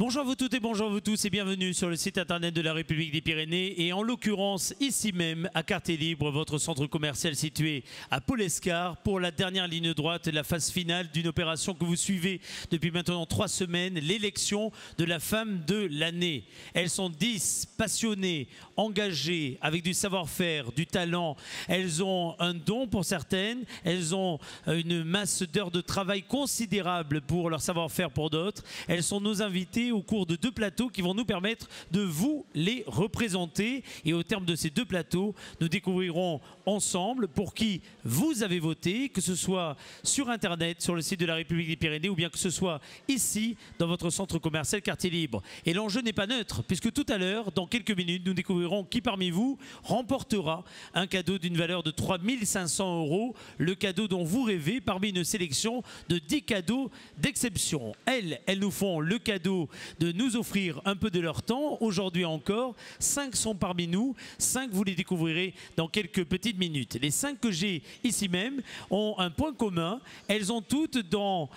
Bonjour à vous toutes et bonjour à vous tous et bienvenue sur le site internet de la République des Pyrénées et en l'occurrence ici même à Quartier Libre, votre centre commercial situé à Paul-Escar pour la dernière ligne droite de la phase finale d'une opération que vous suivez depuis maintenant 3 semaines, l'élection de la femme de l'année. Elles sont 10 passionnées, engagées, avec du savoir-faire, du talent. Elles ont un don pour certaines, elles ont une masse d'heures de travail considérable pour leur savoir-faire pour d'autres. Elles sont nos invités au cours de 2 plateaux qui vont nous permettre de vous les représenter. Et au terme de ces 2 plateaux, nous découvrirons ensemble pour qui vous avez voté, que ce soit sur Internet, sur le site de la République des Pyrénées ou bien que ce soit ici, dans votre centre commercial Quartier Libre. Et l'enjeu n'est pas neutre, puisque tout à l'heure, dans quelques minutes, nous découvrirons qui parmi vous remportera un cadeau d'une valeur de 3 500 €, le cadeau dont vous rêvez parmi une sélection de 10 cadeaux d'exception. Elles nous font le cadeau de nous offrir un peu de leur temps. Aujourd'hui encore, 5 sont parmi nous. 5, vous les découvrirez dans quelques petites minutes. Les 5 que j'ai ici même ont un point commun. Elles ont toutes dans...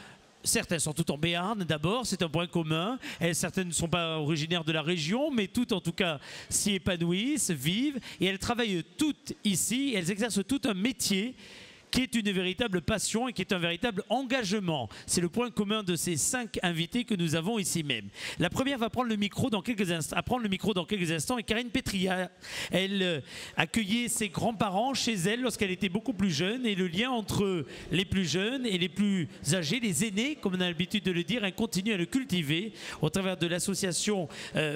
Certaines sont toutes en Béarn d'abord, c'est un point commun. Certaines ne sont pas originaires de la région, mais toutes en tout cas s'y épanouissent, vivent. Et elles travaillent toutes ici, elles exercent tout un métier qui est une véritable passion et qui est un véritable engagement. C'est le point commun de ces 5 invités que nous avons ici même. La première va prendre le micro dans quelques instants, et Karine Pétria. Elle accueillait ses grands-parents chez elle lorsqu'elle était beaucoup plus jeune, et le lien entre les plus jeunes et les plus âgés, les aînés, comme on a l'habitude de le dire, elle continue à le cultiver au travers de l'association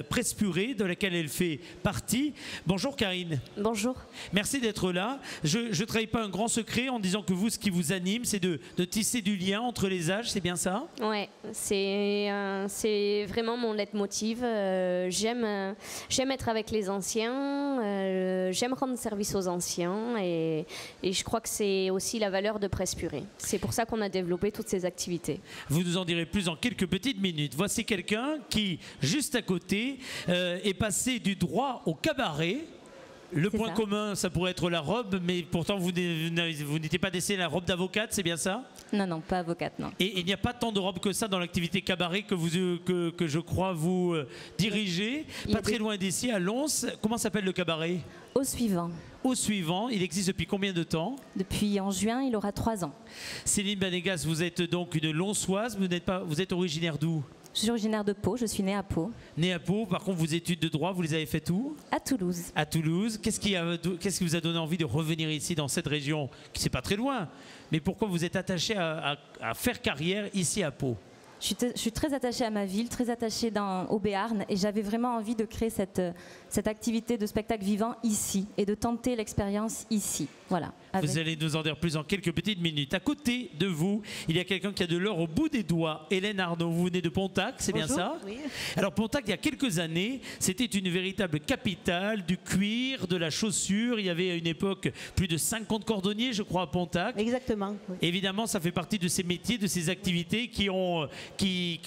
Presse Purée, de laquelle elle fait partie. Bonjour Karine. Bonjour. Merci d'être là. Je ne trahis pas un grand secret en disant que vous, ce qui vous anime, c'est de tisser du lien entre les âges, c'est bien ça? Ouais, c'est vraiment mon leitmotiv. J'aime être avec les anciens, j'aime rendre service aux anciens et je crois que c'est aussi la valeur de Presse Purée. C'est pour ça qu'on a développé toutes ces activités. Vous nous en direz plus en quelques petites minutes. Voici quelqu'un qui, juste à côté, est passé du droit au cabaret. Le point commun, ça pourrait être la robe, mais pourtant vous n'étiez pas destinée à la robe d'avocate, c'est bien ça? Non, non, pas avocate, non. Et il n'y a pas tant de robes que ça dans l'activité cabaret que je crois vous dirigez. Pas très loin d'ici, à Lons. Comment s'appelle le cabaret? Au suivant. Au suivant, il existe depuis combien de temps? Depuis en juin, il aura 3 ans. Céline Banégas, vous êtes donc une Lonsoise, vous êtes originaire d'où? Je suis originaire de Pau, je suis née à Pau. Née à Pau, par contre vos études de droit, vous les avez faites où? À Toulouse. À Toulouse. Qu'est-ce qui vous a donné envie de revenir ici dans cette région, qui c'est pas très loin, mais pourquoi vous êtes attaché à faire carrière ici à Pau? Je suis très attachée à ma ville, très attachée au Béarn, et j'avais vraiment envie de créer cette activité de spectacle vivant ici et de tenter l'expérience ici. Voilà. Vous allez nous en dire plus en quelques petites minutes. À côté de vous, il y a quelqu'un qui a de l'or au bout des doigts. Hélène Arnaud, vous venez de Pontac, c'est bien ça? Oui. Alors Pontac, il y a quelques années, c'était une véritable capitale du cuir, de la chaussure. Il y avait à une époque plus de 50 cordonniers, je crois, à Pontac. Exactement. Oui. Évidemment, ça fait partie de ces métiers, de ces activités qui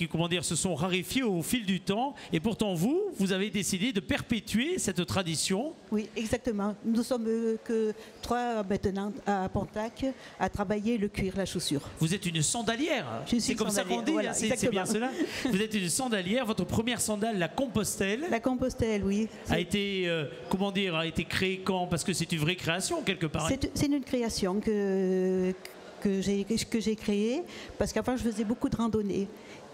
comment dire, se sont raréfiées au fil du temps. Et pourtant, vous avez décidé de perpétuer cette tradition. Oui, exactement. Nous sommes que 3 maintenant à Pontac à travailler le cuir, la chaussure. Vous êtes une sandalière. C'est comme ça qu'on dit, voilà, c'est bien cela. Vous êtes une sandalière. Votre première sandale, la Compostelle. La Compostelle, oui. A été, comment dire, a été créée quand? Parce que c'est une vraie création quelque part. C'est une création que j'ai créée parce qu'avant je faisais beaucoup de randonnées.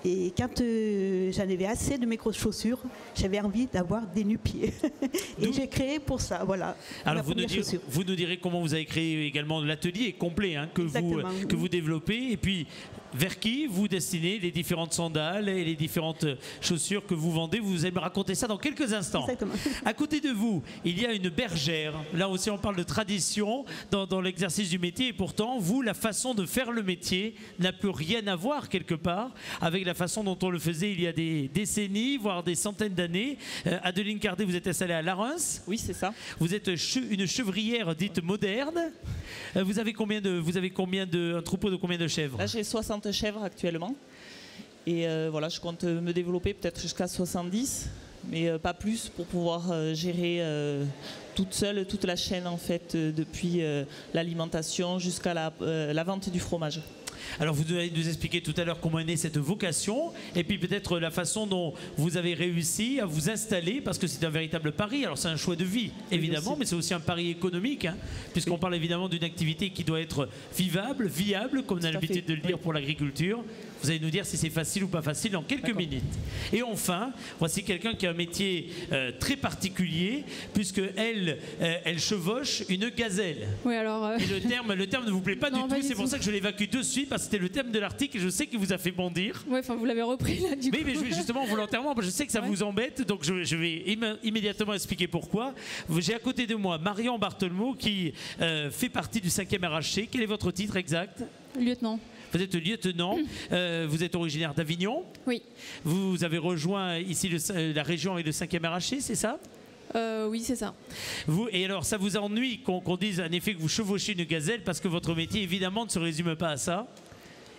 Et quand j'en avais assez de mes grosses chaussures, j'avais envie d'avoir des nu-pieds. Et j'ai créé pour ça, voilà. Alors vous nous direz comment vous avez créé également l'atelier complet que vous développez. Et puis vers qui vous destinez les différentes sandales et les différentes chaussures que vous vendez. Vous allez me raconter ça dans quelques instants. Exactement. À côté de vous, il y a une bergère. Là aussi, on parle de tradition dans l'exercice du métier. Et pourtant, vous, la façon de faire le métier n'a plus rien à voir quelque part avec la façon dont on le faisait il y a des décennies, voire des centaines d'années. Adeline Cardet, vous êtes installée à Larens. Oui, c'est ça. Vous êtes une chevrière dite moderne. Vous avez un troupeau de combien de chèvres? Là, j'ai 60 chèvres actuellement. Et voilà, je compte me développer peut-être jusqu'à 70, mais pas plus pour pouvoir gérer toute seule toute la chaîne en fait, depuis l'alimentation jusqu'à la vente du fromage. Alors vous allez nous expliquer tout à l'heure comment est née cette vocation et puis peut-être la façon dont vous avez réussi à vous installer parce que c'est un véritable pari. Alors c'est un choix de vie évidemment, mais c'est aussi un pari économique hein, puisqu'on parle évidemment d'une activité qui doit être vivable, viable comme on a l'habitude de le dire pour l'agriculture. Vous allez nous dire si c'est facile ou pas facile dans quelques minutes. Et enfin, voici quelqu'un qui a un métier très particulier puisque elle chevauche une gazelle. Oui, alors. Et le terme ne vous plaît pas du tout. C'est pour ça que je l'évacue de suite parce que c'était le thème de l'article et je sais qu'il vous a fait bondir. Oui, enfin vous l'avez repris là du coup. Mais je vais justement volontairement, je sais que ça vous embête, donc je vais immédiatement expliquer pourquoi. J'ai à côté de moi Marion Barthelmot qui fait partie du 5e RHC. Quel est votre titre exact? Lieutenant. Vous êtes lieutenant, vous êtes originaire d'Avignon. Oui. Vous avez rejoint ici la région avec le 5e RHC, c'est ça? Oui, c'est ça. Et alors, ça vous ennuie qu'on dise en effet que vous chevauchez une gazelle parce que votre métier, évidemment, ne se résume pas à ça?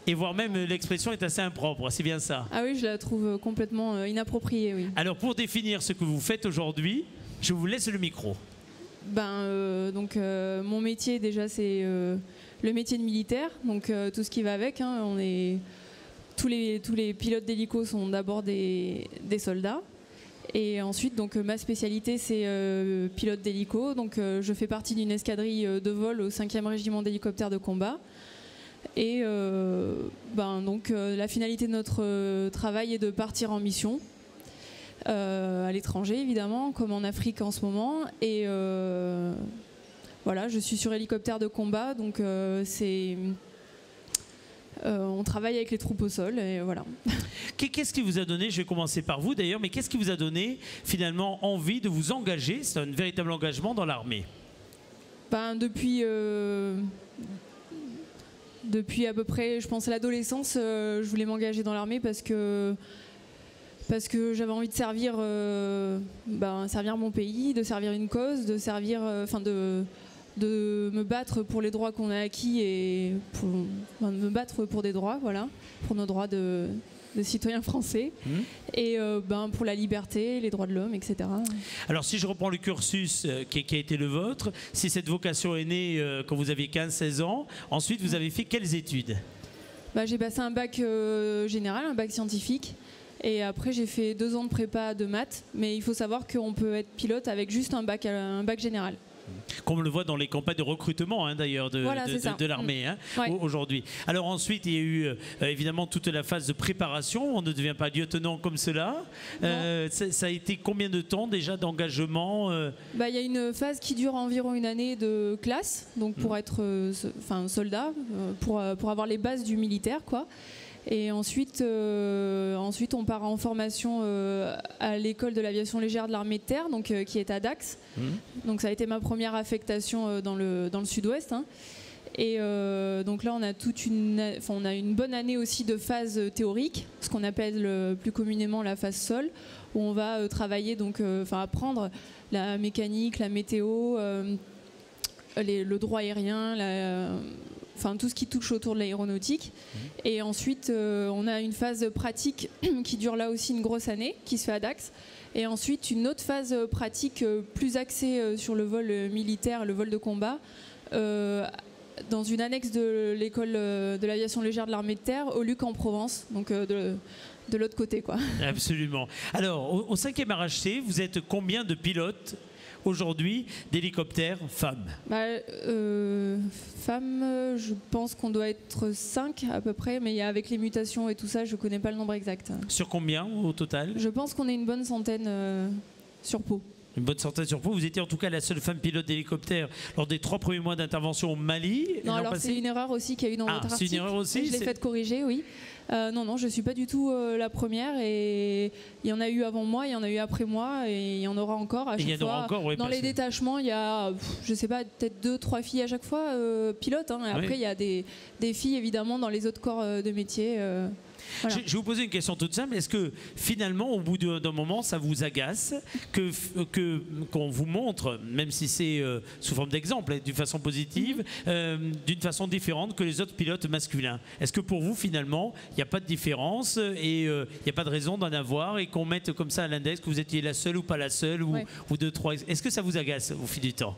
Et voire même, l'expression est assez impropre, c'est bien ça? Ah oui, je la trouve complètement inappropriée, oui. Alors, pour définir ce que vous faites aujourd'hui, je vous laisse le micro. Donc, mon métier, déjà, c'est le métier de militaire, donc tout ce qui va avec. Hein, tous les pilotes d'hélico sont d'abord des soldats. Et ensuite, donc, ma spécialité, c'est pilote d'hélico. Donc, je fais partie d'une escadrille de vol au 5e régiment d'hélicoptères de combat. Et la finalité de notre travail est de partir en mission. À l'étranger, évidemment, comme en Afrique en ce moment. Et voilà, je suis sur hélicoptère de combat, donc on travaille avec les troupes au sol, et voilà. Qu'est-ce qui vous a donné, je vais commencer par vous d'ailleurs, mais qu'est-ce qui vous a donné finalement envie de vous engager, c'est un véritable engagement dans l'armée? Depuis à peu près, je pense à l'adolescence, je voulais m'engager dans l'armée parce que j'avais envie de servir mon pays, de servir une cause, de servir, de me battre pour les droits qu'on a acquis et de me battre pour des droits, voilà, pour nos droits de citoyens français et pour la liberté, les droits de l'homme, etc. Alors si je reprends le cursus qui a été le vôtre, si cette vocation est née quand vous aviez 15-16 ans, ensuite vous avez fait quelles études? J'ai passé un bac général, un bac scientifique. Et après, j'ai fait 2 ans de prépa de maths, mais il faut savoir qu'on peut être pilote avec juste un bac général. Comme on le voit dans les campagnes de recrutement hein, d'ailleurs de l'armée hein, aujourd'hui. Alors ensuite, il y a eu évidemment toute la phase de préparation. On ne devient pas lieutenant comme cela. Ça a été combien de temps déjà d'engagement? Il y a une phase qui dure environ une année de classe, donc pour être soldat, pour avoir les bases du militaire, quoi. Et ensuite, on part en formation à l'école de l'aviation légère de l'armée de terre, donc, qui est à Dax. Donc ça a été ma première affectation dans le sud-ouest. Hein. Et donc là, on a une bonne année aussi de phase théorique, ce qu'on appelle plus communément la phase sol, où on va travailler, apprendre la mécanique, la météo, le droit aérien, tout ce qui touche autour de l'aéronautique. Et ensuite, on a une phase pratique qui dure là aussi une grosse année, qui se fait à Dax. Et ensuite, une autre phase pratique plus axée sur le vol militaire, le vol de combat, dans une annexe de l'école de l'aviation légère de l'armée de terre, au Luc en Provence, donc de l'autre côté, quoi. Absolument. Alors, au 5e RHC, vous êtes combien de pilotes aujourd'hui d'hélicoptères femmes? Femmes, je pense qu'on doit être 5 à peu près, mais avec les mutations et tout ça, je ne connais pas le nombre exact. Sur combien au total? Je pense qu'on est une bonne centaine sur Pau. Une bonne centaine sur Pau. Vous étiez en tout cas la seule femme pilote d'hélicoptère lors des 3 premiers mois d'intervention au Mali. Non, alors c'est une erreur aussi qu'il y a eu dans votre article. C'est une erreur aussi? Je l'ai fait corriger, oui. Non, je ne suis pas du tout la première, et il y en a eu avant moi, il y en a eu après moi, et il y en aura encore à chaque fois. Dans les détachements, il y a, je ne sais pas, peut-être 2-3 filles à chaque fois pilotes. Hein, et après, il y a des filles, évidemment, dans les autres corps de métier. Voilà. Je vais vous poser une question toute simple. Est-ce que finalement, au bout d'un moment, ça vous agace qu'on vous montre, même si c'est sous forme d'exemple, d'une façon positive, d'une façon différente que les autres pilotes masculins? Est-ce que pour vous, finalement, il n'y a pas de différence et il n'y a pas de raison d'en avoir et qu'on mette comme ça à l'index que vous étiez la seule ou pas la seule ou deux, trois? Est-ce que ça vous agace au fil du temps?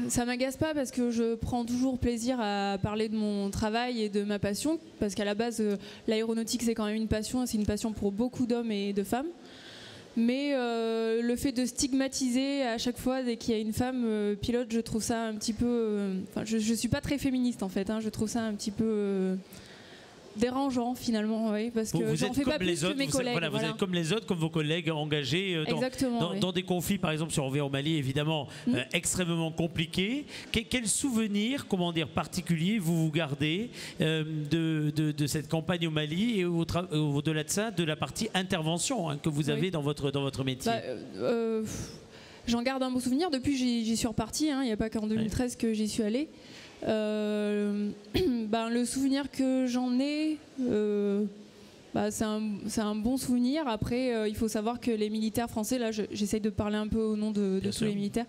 Ça m'agace pas parce que je prends toujours plaisir à parler de mon travail et de ma passion, parce qu'à la base l'aéronautique c'est quand même une passion, c'est une passion pour beaucoup d'hommes et de femmes, mais le fait de stigmatiser à chaque fois dès qu'il y a une femme pilote, je trouve ça un petit peu je suis pas très féministe en fait, je trouve ça un petit peu dérangeant finalement, oui, parce que j'en fais pas plus que mes collègues. Vous êtes comme les autres, comme vos collègues engagés dans des conflits, par exemple, si on revient au Mali, évidemment, extrêmement compliqués. Quel souvenir, particulier vous gardez de cette campagne au Mali et au-delà de ça, de la partie intervention que vous avez dans votre métier? J'en garde un bon souvenir. Depuis, j'y suis repartie. Il n'y a pas qu'en 2013 que j'y suis allée. Le souvenir que j'en ai, c'est un bon souvenir. Après, il faut savoir que les militaires français, là j'essaye de parler un peu au nom de tous les militaires,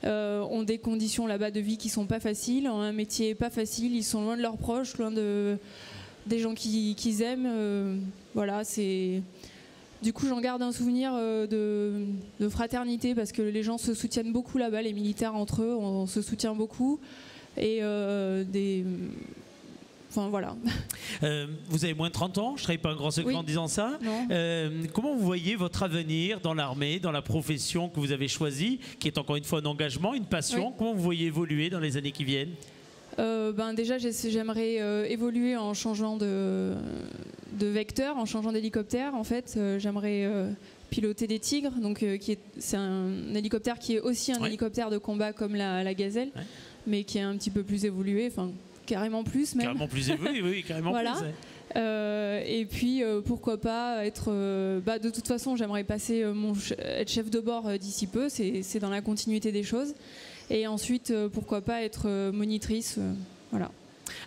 ont des conditions là-bas de vie qui sont pas faciles, ont un métier pas facile, ils sont loin de leurs proches, loin des gens qu'ils aiment. Du coup, j'en garde un souvenir de fraternité, parce que les gens se soutiennent beaucoup là-bas, les militaires entre eux, on se soutient beaucoup. Et voilà. Vous avez moins de 30 ans, je ne trahis pas un grand secret en disant ça. Comment vous voyez votre avenir dans l'armée, dans la profession que vous avez choisie, qui est encore une fois un engagement, une passion? Comment vous voyez évoluer dans les années qui viennent? Déjà, j'aimerais évoluer en changeant de vecteur, en changeant d'hélicoptère. En fait, j'aimerais piloter des Tigres. Donc, c'est un hélicoptère qui est aussi un hélicoptère de combat comme la Gazelle, mais qui est un petit peu plus évolué, carrément plus même. Carrément plus évolué, oui, carrément plus. Et puis, pourquoi pas être... de toute façon, j'aimerais passer être chef de bord d'ici peu, c'est dans la continuité des choses. Et ensuite, pourquoi pas être monitrice, voilà.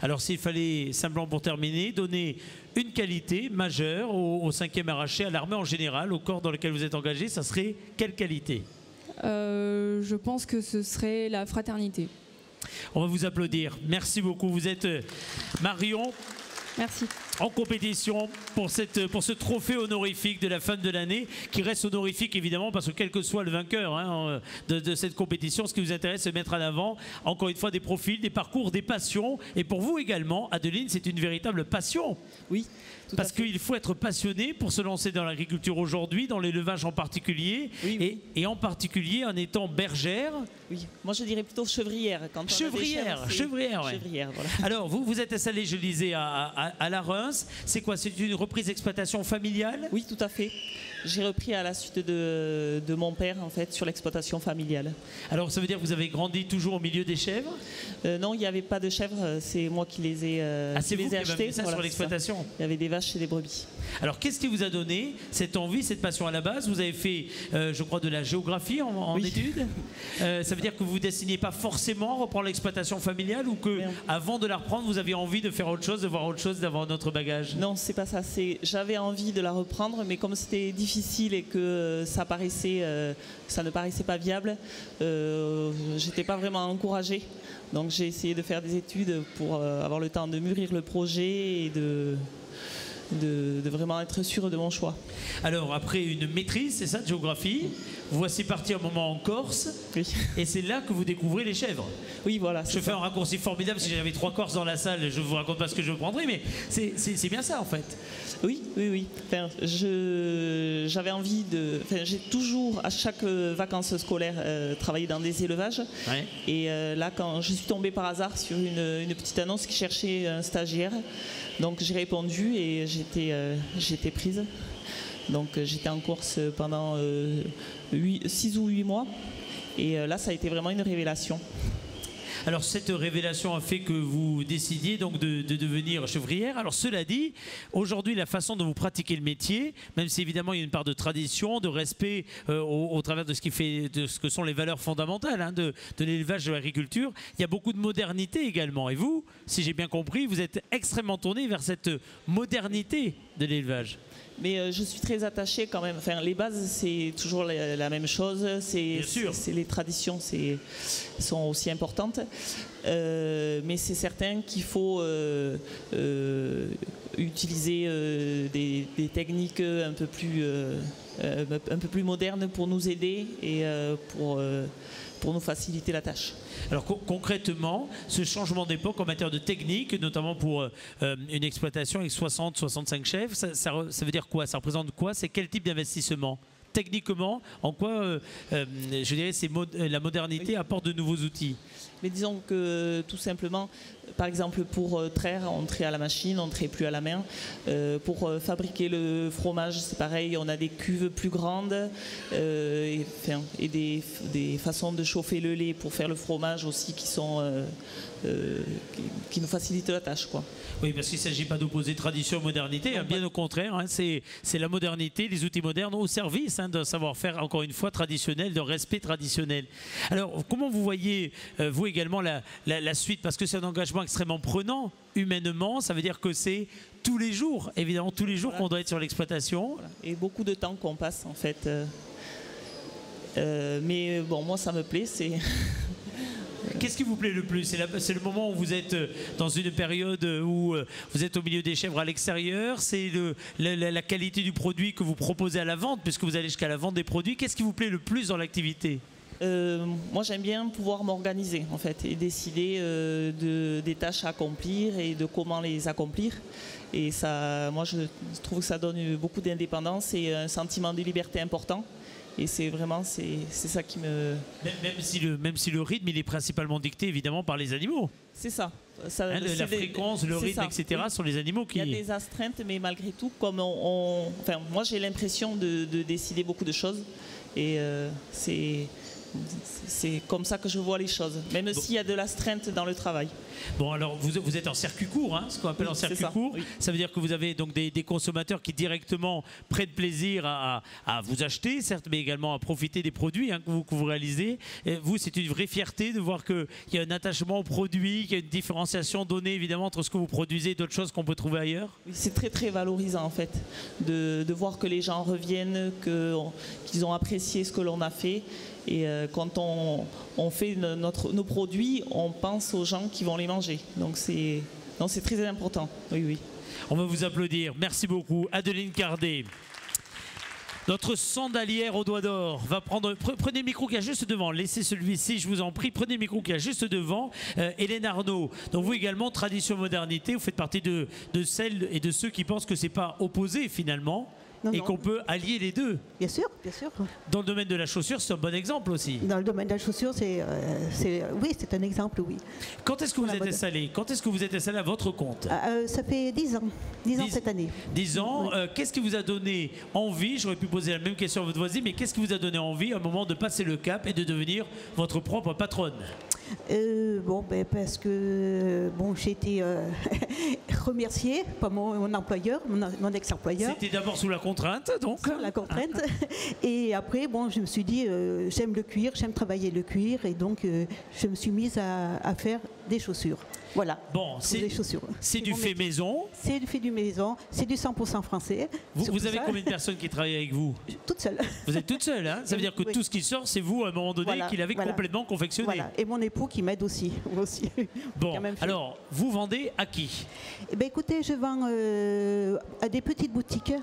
Alors, s'il fallait, simplement pour terminer, donner une qualité majeure au 5e arraché, à l'armée en général, au corps dans lequel vous êtes engagé, ça serait quelle qualité? Je pense que ce serait la fraternité. On va vous applaudir. Merci beaucoup. Vous êtes Marion. Merci. En compétition pour ce trophée honorifique de la femme de l'année, qui reste honorifique évidemment parce que quel que soit le vainqueur de cette compétition, ce qui vous intéresse, c'est mettre en avant encore une fois des profils, des parcours, des passions. Et pour vous également, Adeline, c'est une véritable passion. Oui. Parce qu'il faut être passionné pour se lancer dans l'agriculture aujourd'hui, dans l'élevage en particulier, et en particulier en étant bergère. Oui, moi je dirais plutôt chevrière. Chevrière, voilà. Alors, vous êtes installé, je le disais, à la Reims. C'est quoi? C'est une reprise d'exploitation familiale? Oui, tout à fait. J'ai repris à la suite de mon père, en fait, sur l'exploitation familiale. Alors, ça veut dire que vous avez grandi toujours au milieu des chèvres? Non, il n'y avait pas de chèvres. C'est moi qui les ai achetées. Ça sur l'exploitation? Il y avait des vaches et des brebis. Alors, qu'est-ce qui vous a donné cette envie, cette passion à la base? Vous avez fait, je crois, de la géographie en études. Ça veut dire que vous ne destiniez pas forcément à reprendre l'exploitation familiale, ou que, avant de la reprendre, vous aviez envie de faire autre chose, de voir autre chose, d'avoir notre bagage? Non, c'est pas ça. J'avais envie de la reprendre, mais comme c'était difficile et que ça ne paraissait pas viable, j'étais pas vraiment encouragée. Donc j'ai essayé de faire des études pour avoir le temps de mûrir le projet et de vraiment être sûr de mon choix. Alors après une maîtrise, c'est ça, de géographie, vous voici parti un moment en Corse, et c'est là que vous découvrez les chèvres. Oui, voilà. Je fais un raccourci formidable, si j'avais 3 Corses dans la salle, je ne vous raconte pas ce que je prendrais, mais c'est bien ça en fait. Oui. Enfin, j'avais envie de... Enfin, j'ai toujours, à chaque vacances scolaires, travaillé dans des élevages. Ouais. Et là, quand je suis tombée par hasard sur une petite annonce qui cherchait un stagiaire, donc j'ai répondu et j'étais prise. Donc j'étais en course pendant 6 ou 8 mois. Et là, ça a été vraiment une révélation. Alors cette révélation a fait que vous décidiez donc de devenir chevrière. Alors cela dit, aujourd'hui la façon dont vous pratiquez le métier, même si évidemment il y a une part de tradition, de respect au travers de ce que sont les valeurs fondamentales hein, de l'élevage, de l'agriculture, il y a beaucoup de modernité également. Et vous, si j'ai bien compris, vous êtes extrêmement tourné vers cette modernité de l'élevage. Mais je suis très attachée quand même. Enfin, les bases, c'est toujours la même chose. C'est les traditions sont aussi importantes. Mais c'est certain qu'il faut utiliser des techniques un peu plus modernes pour nous aider et pour nous faciliter la tâche. Alors concrètement, ce changement d'époque en matière de technique, notamment pour une exploitation avec 60-65 chefs, ça veut dire quoi? Ça représente quoi? C'est quel type d'investissement? Techniquement, en quoi, je dirais, la modernité apporte de nouveaux outils? Mais disons que tout simplement, par exemple pour traire, on trait à la machine, on ne trait plus à la main. Pour fabriquer le fromage, c'est pareil, on a des cuves plus grandes et des façons de chauffer le lait pour faire le fromage aussi qui nous facilitent la tâche, quoi. Oui, parce qu'il ne s'agit pas d'opposer tradition et modernité, hein, bien au contraire, hein, c'est la modernité, les outils modernes au service hein, d'un savoir-faire, encore une fois, traditionnel, d'un respect traditionnel. Alors, comment vous voyez, vous également, la suite? Parce que c'est un engagement extrêmement prenant, humainement, ça veut dire que c'est tous les jours, évidemment, tous les jours qu'on doit être sur l'exploitation. Voilà. Et beaucoup de temps qu'on passe, en fait. Mais bon, moi, ça me plaît, c'est... Qu'est-ce qui vous plaît le plus? C'est le moment où vous êtes dans une période où vous êtes au milieu des chèvres à l'extérieur? C'est la qualité du produit que vous proposez à la vente, puisque vous allez jusqu'à la vente des produits. Qu'est-ce qui vous plaît le plus dans l'activité? Moi, j'aime bien pouvoir m'organiser, en fait, et décider des tâches à accomplir et de comment les accomplir. Et ça, moi, je trouve que ça donne beaucoup d'indépendance et un sentiment de liberté important. Et c'est vraiment ça qui me... Même si le rythme, il est principalement dicté évidemment par les animaux. C'est ça. Hein, la fréquence, le rythme, etc. sont les animaux qui... Il y a des astreintes, mais malgré tout, comme enfin, moi j'ai l'impression de décider beaucoup de choses. Et c'est comme ça que je vois les choses, même s'il y a de l'astreinte dans le travail. Bon, alors vous êtes en circuit court, hein, ce qu'on appelle en circuit court. Oui. Ça veut dire que vous avez donc des consommateurs qui directement prennent plaisir à vous acheter, certes, mais également à profiter des produits hein, que vous réalisez. Et vous, c'est une vraie fierté de voir qu'il y a un attachement aux produits, qu'il y a une différenciation donnée évidemment entre ce que vous produisez et d'autres choses qu'on peut trouver ailleurs. Oui, c'est très très valorisant en fait, de voir que les gens reviennent, qu'ils ont apprécié ce que l'on a fait. Et quand on fait nos produits, on pense aux gens qui vont les manger. Donc c'est très important. Oui, oui. On va vous applaudir. Merci beaucoup. Adeline Cardet. Notre sandalière au doigt d'or va prendre... Prenez le micro qui est juste devant. Laissez celui-ci, je vous en prie. Prenez le micro qui est juste devant. Hélène Arnaud. Donc vous également, tradition modernité. Vous faites partie de celles et de ceux qui pensent que c'est pas opposé finalement. Et qu'on peut allier les deux. Bien sûr, bien sûr. Dans le domaine de la chaussure, c'est un bon exemple aussi. Dans le domaine de la chaussure, oui, c'est un exemple, oui. Quand est-ce que vous êtes installé? Quand est-ce que vous êtes installé à votre compte? Ça fait 10 ans. 10 ans cette année. 10 ans. Oui. Qu'est-ce qui vous a donné envie? J'aurais pu poser la même question à votre voisine, mais qu'est-ce qui vous a donné envie à un moment de passer le cap et de devenir votre propre patronne? Parce que j'ai été remerciée par mon employeur, mon ex-employeur. C'était d'abord sous la contrainte, donc. Sous la contrainte. Et après, je me suis dit, j'aime le cuir, j'aime travailler le cuir, et donc je me suis mise à faire des chaussures. Voilà. Bon, c'est du fait maison. C'est du fait du maison, c'est du 100% français. Vous avez combien de personnes qui travaillent avec vous? Toute seule. Vous êtes toute seule, hein? Ça veut dire que tout ce qui sort, c'est vous à un moment donné qui l'avez complètement confectionné. Voilà. Et mon époux qui m'aide aussi. Bon, alors, vous vendez à qui? Écoutez, je vends à des petites boutiques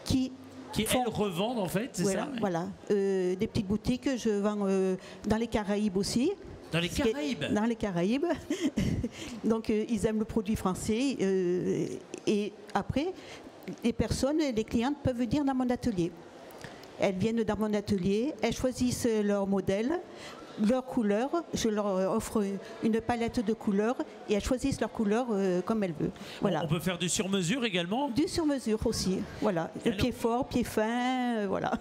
qui elles revendent en fait, c'est ça? Voilà, des petites boutiques, je vends dans les Caraïbes aussi. Dans les Caraïbes? Dans les Caraïbes. Donc ils aiment le produit français. Et après, les clientes peuvent venir dans mon atelier. Elles viennent dans mon atelier, elles choisissent leur modèle. leurs couleurs. Je leur offre une palette de couleurs et elles choisissent leurs couleurs comme elles veulent. Voilà. On peut faire du sur-mesure également? Du sur-mesure aussi, voilà. Le pied fort, pied fin, voilà.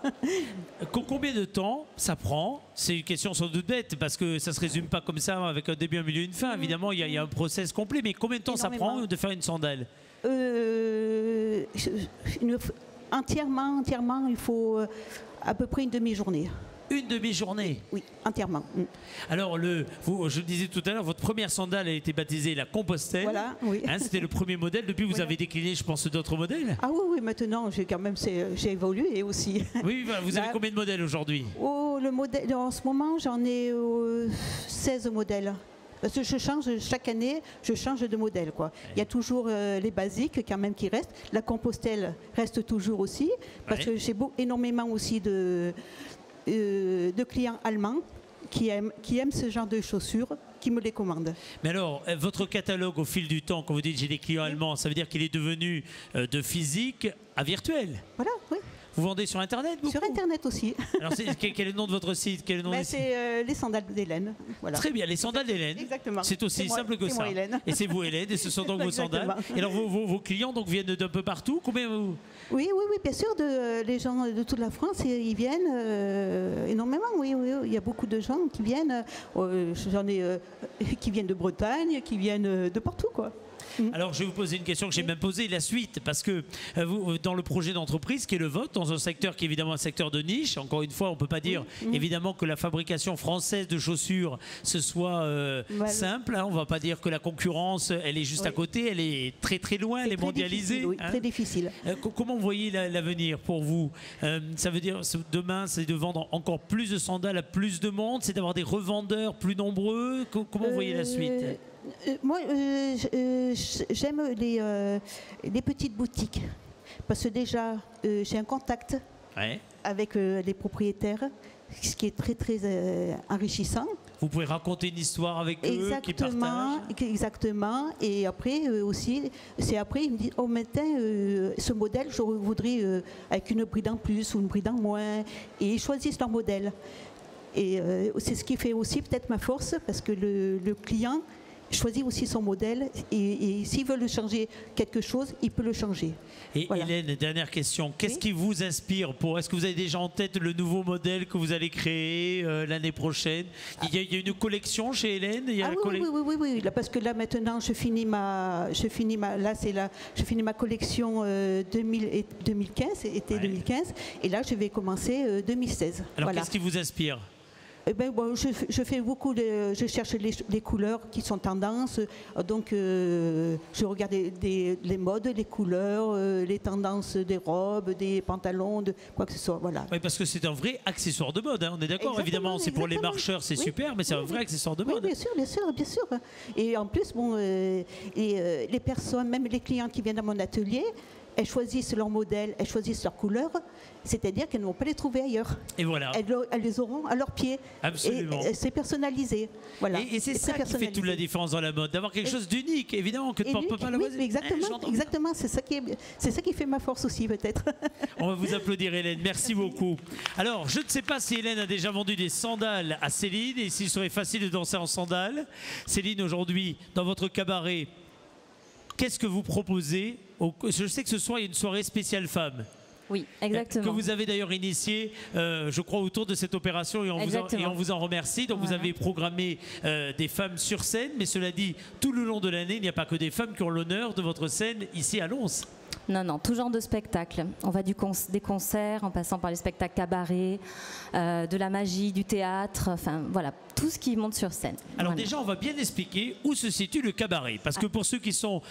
Combien de temps ça prend? C'est une question sans doute bête, parce que ça ne se résume pas comme ça, avec un début, un milieu, une fin. Évidemment, il y a un process complet, mais combien de temps ça prend de faire une sandale? Entièrement, il faut à peu près une demi-journée. Une demi-journée? Oui, entièrement. Alors, je le disais tout à l'heure, votre première sandale a été baptisée la Compostelle. Voilà, oui. Hein, c'était le premier modèle. Depuis, vous avez décliné, je pense, d'autres modèles? Ah oui, maintenant, j'ai évolué aussi. Oui, vous avez combien de modèles aujourd'hui? Le modèle, en ce moment, j'en ai 16 modèles. Parce que chaque année, je change de modèle, quoi. Il y a toujours les basiques quand même qui restent. La Compostelle reste toujours aussi, parce que j'ai énormément aussi de clients allemands qui aiment ce genre de chaussures, qui me les commandent. Mais alors, votre catalogue au fil du temps, quand vous dites j'ai des clients allemands, ça veut dire qu'il est devenu de physique à virtuel? Voilà, oui. Vous vendez sur Internet beaucoup? Sur Internet aussi. Alors, quel est le nom de votre site? C'est les sandales d'Hélène. Voilà. Très bien, les sandales d'Hélène. Exactement. C'est aussi simple que ça. Et c'est vous, Hélène, et ce sont donc vos sandales. Et alors, vos clients donc, viennent d'un peu partout? Combien vous... Oui, bien sûr. Les gens de toute la France, ils viennent énormément. Oui, il y a beaucoup de gens qui viennent. J'en ai qui viennent de Bretagne, qui viennent de partout, quoi. Alors, je vais vous poser une question que j'ai même posée, la suite, parce que vous, dans le projet d'entreprise qui est le vôtre, dans un secteur qui est évidemment un secteur de niche, encore une fois, on ne peut pas dire évidemment que la fabrication française de chaussures, ce soit simple, hein, on ne va pas dire que la concurrence, elle est juste à côté, elle est très très loin, elle est mondialisée. Oui, très difficile. Comment vous voyez l'avenir pour vous? Ça veut dire, demain, c'est de vendre encore plus de sandales à plus de monde, c'est d'avoir des revendeurs plus nombreux? Comment vous voyez la suite? Moi, j'aime les petites boutiques parce que déjà, j'ai un contact avec les propriétaires, ce qui est très très enrichissant. Vous pouvez raconter une histoire avec eux qui partagent. Exactement. Et après aussi, ils me disent, oh maintenant, ce modèle, je voudrais avec une bride en plus ou une bride en moins. Et ils choisissent leur modèle. Et c'est ce qui fait aussi peut-être ma force, parce que le client choisit aussi son modèle et s'il veut le changer quelque chose, il peut le changer. Et voilà. Hélène, dernière question, qu'est-ce qui vous inspire est-ce que vous avez déjà en tête le nouveau modèle que vous allez créer l'année prochaine? Il y a une collection chez Hélène? Oui. Là, parce que là maintenant je finis ma collection 2015, été 2015, et là je vais commencer 2016. Alors qu'est-ce qui vous inspire? Je fais beaucoup, je cherche les couleurs qui sont tendances, donc je regarde les modes, les couleurs, les tendances des robes, des pantalons, de quoi que ce soit, voilà. Oui, parce que c'est un vrai accessoire de mode, hein, on est d'accord. Évidemment, c'est pour les marcheurs, c'est super, mais c'est un vrai accessoire de mode. Oui, bien sûr. Et en plus, les personnes, même les clients qui viennent dans mon atelier, elles choisissent leur modèle, elles choisissent leur couleur, c'est-à-dire qu'elles ne vont pas les trouver ailleurs. Et voilà. Elles les auront à leurs pieds. Absolument. Et c'est personnalisé. Voilà. Et c'est ça qui fait toute la différence dans la mode, d'avoir quelque chose d'unique, évidemment, que on ne peut pas l'avoir. Oui, exactement. C'est ça qui fait ma force aussi, peut-être. On va vous applaudir, Hélène. Merci beaucoup. Alors, je ne sais pas si Hélène a déjà vendu des sandales à Céline et s'il serait facile de danser en sandales. Céline, aujourd'hui, dans votre cabaret, qu'est-ce que vous proposez? Je sais que ce soir, il y a une soirée spéciale femmes. Oui, exactement. Que vous avez d'ailleurs initié, je crois, autour de cette opération et on vous en remercie. Donc vous avez programmé des femmes sur scène, mais cela dit, tout le long de l'année, il n'y a pas que des femmes qui ont l'honneur de votre scène ici à Lons. Non, tout genre de spectacles. On va des concerts, en passant par les spectacles cabarets, de la magie, du théâtre, enfin voilà, tout ce qui monte sur scène. Alors déjà, on va bien expliquer où se situe le cabaret. Parce que pour ceux qui sont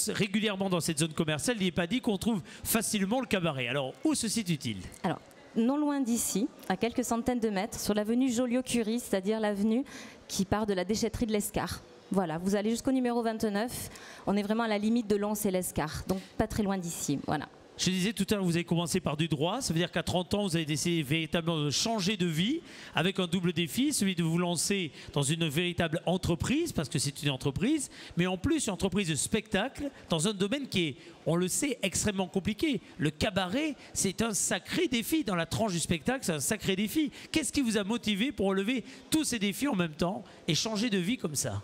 régulièrement dans cette zone commerciale, il n'est pas dit qu'on trouve facilement le cabaret. Alors, où se situe-t-il? Alors, non loin d'ici, à quelques centaines de mètres, sur l'avenue Joliot-Curie, c'est-à-dire l'avenue qui part de la déchetterie de l'Escar. Voilà, vous allez jusqu'au numéro 29. On est vraiment à la limite de Lons et l'Escar, donc pas très loin d'ici. Voilà. Je disais tout à l'heure, vous avez commencé par du droit. Ça veut dire qu'à 30 ans, vous avez décidé véritablement de changer de vie avec un double défi, celui de vous lancer dans une véritable entreprise, parce que c'est une entreprise, mais en plus une entreprise de spectacle dans un domaine qui est, on le sait, extrêmement compliqué. Le cabaret, c'est un sacré défi. Dans la tranche du spectacle, c'est un sacré défi. Qu'est-ce qui vous a motivé pour relever tous ces défis en même temps et changer de vie comme ça ?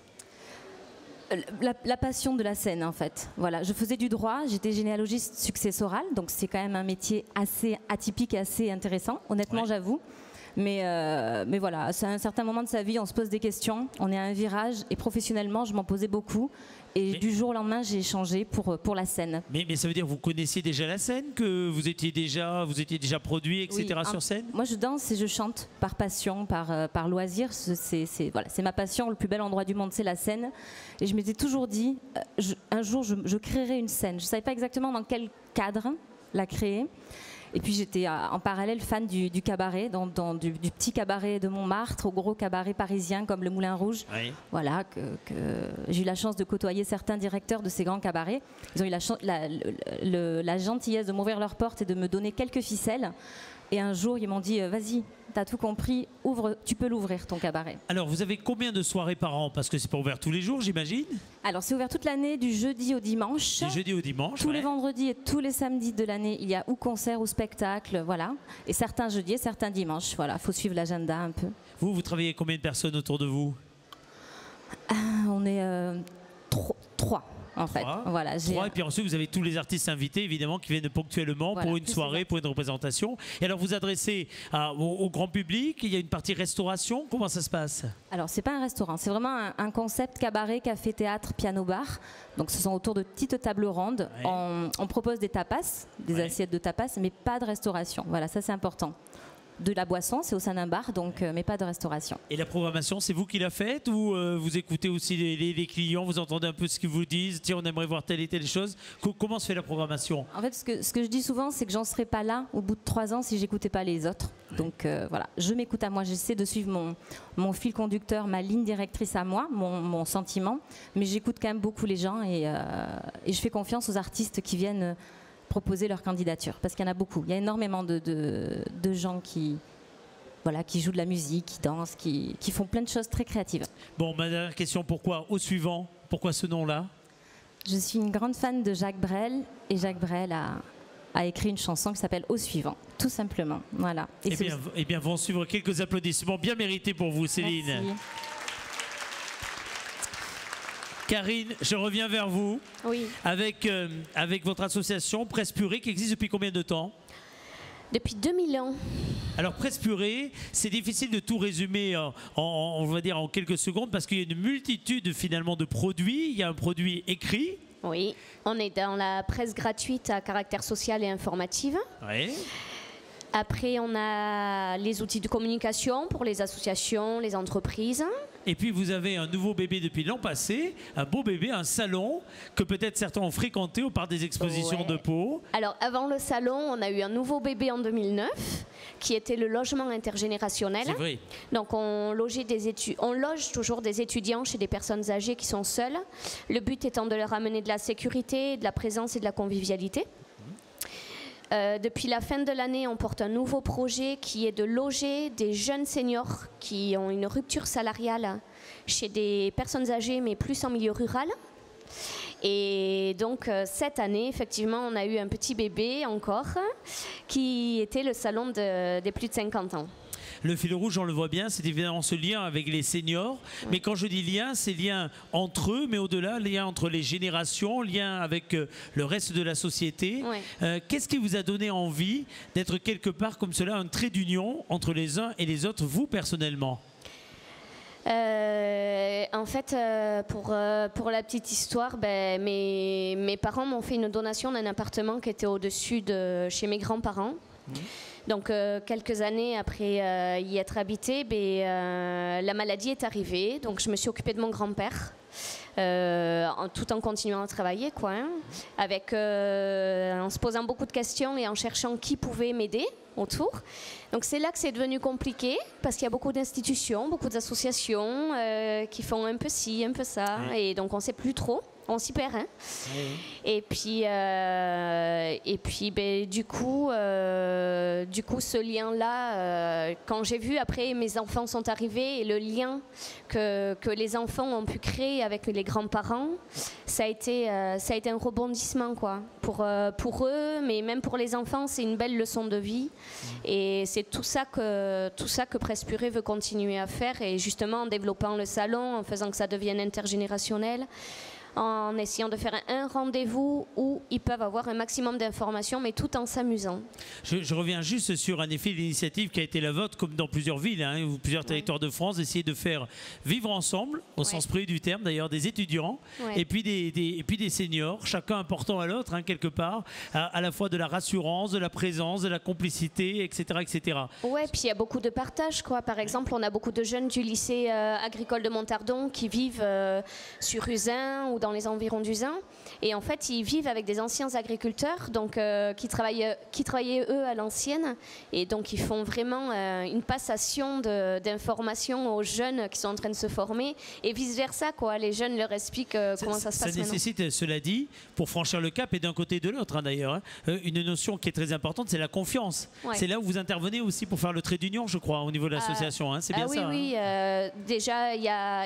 La passion de la scène, en fait. Voilà, je faisais du droit, j'étais généalogiste successorale, donc c'est quand même un métier assez atypique et assez intéressant, honnêtement, j'avoue. Mais voilà, c'est à un certain moment de sa vie, on se pose des questions, on est à un virage, et professionnellement, je m'en posais beaucoup. Et du jour au lendemain, j'ai changé pour la scène. Mais ça veut dire que vous connaissiez déjà la scène, que vous étiez déjà produit, etc. Oui, sur scène? Moi, je danse et je chante par passion, par loisir. Voilà, c'est ma passion. Le plus bel endroit du monde, c'est la scène. Et je m'étais toujours dit, un jour, je créerai une scène. Je ne savais pas exactement dans quel cadre la créer. Et puis j'étais en parallèle fan du cabaret, du petit cabaret de Montmartre au gros cabaret parisien comme le Moulin Rouge. Oui. Voilà, que j'ai eu la chance de côtoyer certains directeurs de ces grands cabarets. Ils ont eu la gentillesse de m'ouvrir leurs portes et de me donner quelques ficelles. Et un jour, ils m'ont dit, vas-y, t'as tout compris, tu peux l'ouvrir, ton cabaret. Alors, vous avez combien de soirées par an? Parce que c'est pas ouvert tous les jours, j'imagine. Alors, c'est ouvert toute l'année, du jeudi au dimanche. Du jeudi au dimanche, tous les vendredis et tous les samedis de l'année, il y a ou concert ou spectacle, voilà. Et certains jeudis et certains dimanches, voilà. Faut suivre l'agenda un peu. Vous travaillez combien de personnes autour de vous? On est 3. En fait, voilà. 3, et puis ensuite vous avez tous les artistes invités évidemment qui viennent ponctuellement pour une soirée, pour une représentation. Et alors vous adressez au grand public, il y a une partie restauration, comment ça se passe? Alors c'est pas un restaurant, c'est vraiment un concept cabaret, café, théâtre, piano, bar. Donc ce sont autour de petites tables rondes. Ouais. On propose des tapas, des assiettes de tapas, mais pas de restauration. Voilà, ça c'est important. De la boisson, c'est au sein d'un bar, donc, mais pas de restauration. Et la programmation, c'est vous qui la faites ou vous écoutez aussi les clients, vous entendez un peu ce qu'ils vous disent, tiens, on aimerait voir telle et telle chose. Comment se fait la programmation? En fait, ce que je dis souvent, c'est que j'en serais pas là au bout de 3 ans si j'écoutais pas les autres. Ouais. Donc voilà, je m'écoute à moi, j'essaie de suivre mon fil conducteur, ma ligne directrice à moi, mon sentiment, mais j'écoute quand même beaucoup les gens et je fais confiance aux artistes qui viennent proposer leur candidature, parce qu'il y en a beaucoup. Il y a énormément de gens qui jouent de la musique, qui dansent, qui font plein de choses très créatives. Bon, ma dernière question, pourquoi Au Suivant? Pourquoi ce nom-là? Je suis une grande fan de Jacques Brel, et Jacques Brel a écrit une chanson qui s'appelle Au Suivant, tout simplement. Voilà. Eh bien, vont suivre quelques applaudissements bien mérités pour vous, Céline. Merci. Karine, je reviens vers vous. Oui. Avec votre association Presse Purée qui existe depuis combien de temps? Depuis 2000 ans. Alors Presse Purée, c'est difficile de tout résumer on va dire en quelques secondes parce qu'il y a une multitude finalement de produits. Il y a un produit écrit. Oui, on est dans la presse gratuite à caractère social et informative. Oui. Après, on a les outils de communication pour les associations, les entreprises. Et puis vous avez un nouveau bébé depuis l'an passé, un beau bébé, un salon que peut-être certains ont fréquenté au parc des expositions de Pau. Alors avant le salon, on a eu un nouveau bébé en 2009 qui était le logement intergénérationnel. C'est vrai. Donc on loge toujours des étudiants chez des personnes âgées qui sont seules. Le but étant de leur amener de la sécurité, de la présence et de la convivialité. Depuis la fin de l'année, on porte un nouveau projet qui est de loger des jeunes seniors qui ont une rupture salariale chez des personnes âgées, mais plus en milieu rural. Et donc, cette année, effectivement, on a eu un petit bébé encore qui était le salon des plus de 50 ans. Le fil rouge, on le voit bien, c'est évidemment ce lien avec les seniors. Oui. Mais quand je dis lien, c'est lien entre eux, mais au-delà, lien entre les générations, lien avec le reste de la société. Oui. Qu'est-ce qui vous a donné envie d'être quelque part comme cela, un trait d'union entre les uns et les autres, vous personnellement? En fait, pour la petite histoire, mes parents m'ont fait une donation d'un appartement qui était au-dessus de chez mes grands-parents. Mmh. Donc quelques années après y être habité, la maladie est arrivée. Donc je me suis occupée de mon grand-père, tout en continuant à travailler, quoi, hein, en se posant beaucoup de questions et en cherchant qui pouvait m'aider autour. Donc c'est là que c'est devenu compliqué, parce qu'il y a beaucoup d'institutions, beaucoup d'associations qui font un peu ci, un peu ça, et donc on ne sait plus trop. On s'y perd, hein. Et puis du coup, ce lien-là, quand j'ai vu après mes enfants sont arrivés et le lien que les enfants ont pu créer avec les grands-parents, ça a été un rebondissement, quoi. Pour eux, mais même pour les enfants, c'est une belle leçon de vie. Et c'est tout ça que Presse Purée veut continuer à faire, et justement en développant le salon, en faisant que ça devienne intergénérationnel, en essayant de faire un rendez-vous où ils peuvent avoir un maximum d'informations, mais tout en s'amusant. Je reviens juste sur un effet d'initiative qui a été la vôtre, comme dans plusieurs villes, hein, ou plusieurs territoires de France, d'essayer de faire vivre ensemble, au sens premier du terme d'ailleurs, des étudiants, et puis des seniors, chacun apportant à l'autre, hein, quelque part, à la fois de la rassurance, de la présence, de la complicité, etc. etc. Ouais, puis il y a beaucoup de partage, quoi. Par exemple, on a beaucoup de jeunes du lycée agricole de Montardon qui vivent sur Uzun ou dans les environs d'Uzun, et en fait ils vivent avec des anciens agriculteurs, donc qui travaillaient eux à l'ancienne, et donc ils font vraiment une passation d'informations aux jeunes qui sont en train de se former, et vice versa, quoi. Les jeunes leur expliquent comment ça se passe. Ça nécessite, cela dit, pour franchir le cap, et d'un côté et de l'autre, hein, d'ailleurs, hein, une notion qui est très importante, c'est la confiance. C'est là où vous intervenez aussi pour faire le trait d'union, je crois, au niveau de l'association, hein, c'est bien ça. Oui, déjà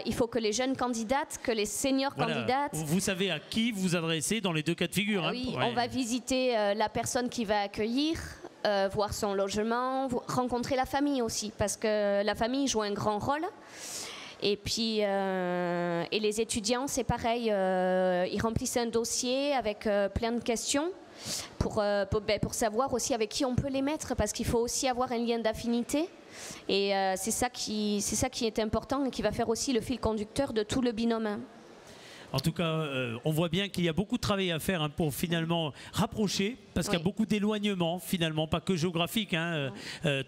il faut que les jeunes candidatent, que les seniors candidatent. Vous savez à qui vous adressez dans les deux cas de figure. Oui, on va visiter la personne qui va accueillir, voir son logement, rencontrer la famille aussi, parce que la famille joue un grand rôle. Et puis, et les étudiants, c'est pareil, ils remplissent un dossier avec plein de questions pour savoir aussi avec qui on peut les mettre, parce qu'il faut aussi avoir un lien d'affinité. Et c'est ça qui est important et qui va faire aussi le fil conducteur de tout le binôme. En tout cas, on voit bien qu'il y a beaucoup de travail à faire, hein, pour finalement rapprocher, parce qu'il y a beaucoup d'éloignement, finalement, pas que géographique, hein,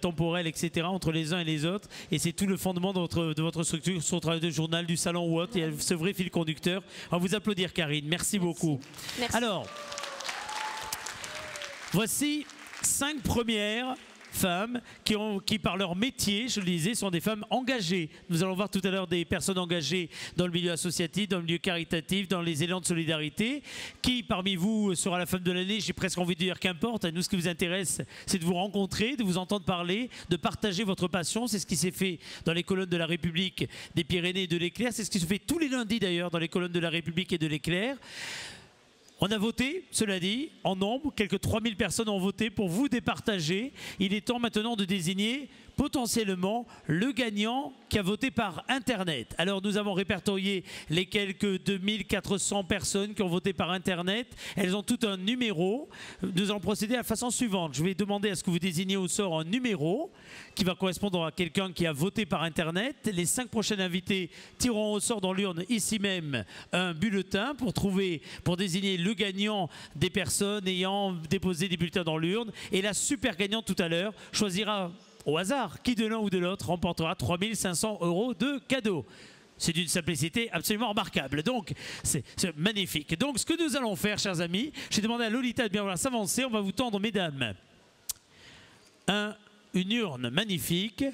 temporel, etc., entre les uns et les autres. Et c'est tout le fondement de votre structure, son travail de journal, du salon ou autre. Il y a ce vrai fil conducteur. On va vous applaudir, Karine. Merci beaucoup. Merci. Alors, voici 5 premières femmes qui, par leur métier, je le disais, sont des femmes engagées. Nous allons voir tout à l'heure des personnes engagées dans le milieu associatif, dans le milieu caritatif, dans les élans de solidarité. Qui parmi vous sera la femme de l'année? J'ai presque envie de dire qu'importe. Nous, ce qui vous intéresse, c'est de vous rencontrer, de vous entendre parler, de partager votre passion. C'est ce qui s'est fait dans les colonnes de la République des Pyrénées et de l'Éclair. C'est ce qui se fait tous les lundis d'ailleurs dans les colonnes de la République et de l'Éclair. On a voté, cela dit, en nombre, quelques 3000 personnes ont voté pour vous départager. Il est temps maintenant de désigner potentiellement le gagnant qui a voté par Internet. Alors nous avons répertorié les quelques 2400 personnes qui ont voté par Internet. Elles ont tout un numéro. Nous allons procéder à la façon suivante. Je vais demander à ce que vous désigniez au sort un numéro qui va correspondre à quelqu'un qui a voté par Internet. Les 5 prochains invités tireront au sort dans l'urne ici même un bulletin pour désigner le gagnant des personnes ayant déposé des bulletins dans l'urne. Et la super gagnante tout à l'heure choisira au hasard qui de l'un ou de l'autre remportera 3500 € de cadeaux. C'est d'une simplicité absolument remarquable. Donc, c'est magnifique. Donc, ce que nous allons faire, chers amis, j'ai demandé à Lolita de bien vouloir s'avancer. On va vous tendre, mesdames, une urne magnifique.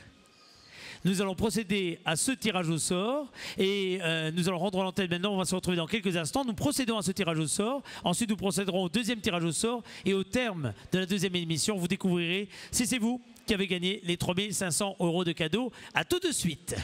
Nous allons procéder à ce tirage au sort et nous allons rendre l'antenne maintenant. On va se retrouver dans quelques instants. Nous procédons à ce tirage au sort. Ensuite, nous procéderons au deuxième tirage au sort. Et au terme de la deuxième émission, vous découvrirez si c'est vous qui avez gagné les 3500 € de cadeaux. À tout de suite.